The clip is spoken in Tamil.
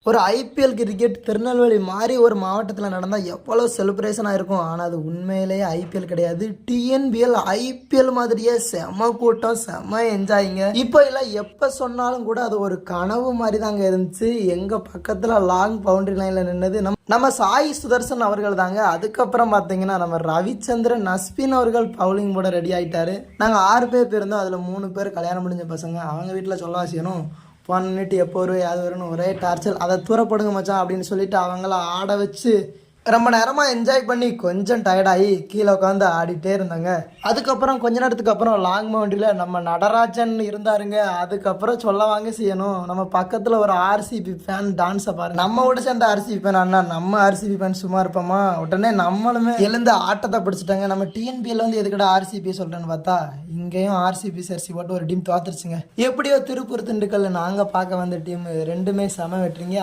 ஒரு ஐபிஎல் கிரிக்கெட் திருநெல்வேலி மாதிரி ஒரு மாவட்டத்தில் நடந்தால் எவ்வளோ செலிப்ரேஷனாக இருக்கும். ஆனால் அது உண்மையிலேயே ஐபிஎல் கிடையாது, டிஎன்பிஎல். ஐபிஎல் மாதிரியே செம கூட்டம், செம என்ஜாயிங்க. இப்போ இல்லை எப்போ சொன்னாலும் கூட அது ஒரு கனவு மாதிரி தாங்க இருந்துச்சு. எங்கள் பக்கத்தில் லாங் பவுண்டரி லைனில் நின்னது நம்ம சாய் சுதர்சன் அவர்கள் தாங்க. அதுக்கப்புறம் பார்த்தீங்கன்னா நம்ம ரவிச்சந்திரன் அஸ்வின் அவர்கள் பவுலிங் போட ரெடி ஆகிட்டாரு. நாங்கள் 6 பேர் இருந்தோம், அதில் 3 பேர் கல்யாணம் முடிஞ்ச பசங்க. அவங்க வீட்டில் சொல்ல செய்யணும், பண்ணிட்டு எப்போ வரும் யாது வரும்னு ஒரே டார்ச்சர். அதை தூரப்படுங்க மச்சான் அப்படின்னு சொல்லிட்டு அவங்கள ஆட வச்சு ரொம்ப நேரமாக என்ஜாய் பண்ணி கொஞ்சம் டயர்டாகி கீழே உட்காந்து ஆடிட்டே இருந்தாங்க. அதுக்கப்புறம் கொஞ்ச நேரத்துக்கு அப்புறம் லாங் பவுண்டரியில் நம்ம நடராஜன் இருந்தாருங்க. அதுக்கப்புறம் சொல்ல வாங்க செய்யணும், நம்ம பக்கத்தில் ஒரு ஆர்சிபி ஃபேன் டான்ஸை பாருங்க. நம்ம விட சேர்ந்த ஆர்சிபி ஃபேன் அண்ணா, நம்ம ஆர்சிபி ஃபேன் சும்மா இருப்போமா? உடனே நம்மளுமே எழுந்து ஆட்டத்தை பிடிச்சிட்டாங்க. நம்ம டிஎன்பிஎல் வந்து எதுக்கிட்ட ஆர்சிபி சொல்கிறேன்னு பார்த்தா இங்கேயும் ஆர்சிபி சர்சி போட்டு ஒரு டீம் தோத்துருச்சுங்க. எப்படியோ திருப்பூர் திண்டுக்கல் நாங்கள் பார்க்க வந்த டீம் ரெண்டுமே செம வெட்டுறீங்க.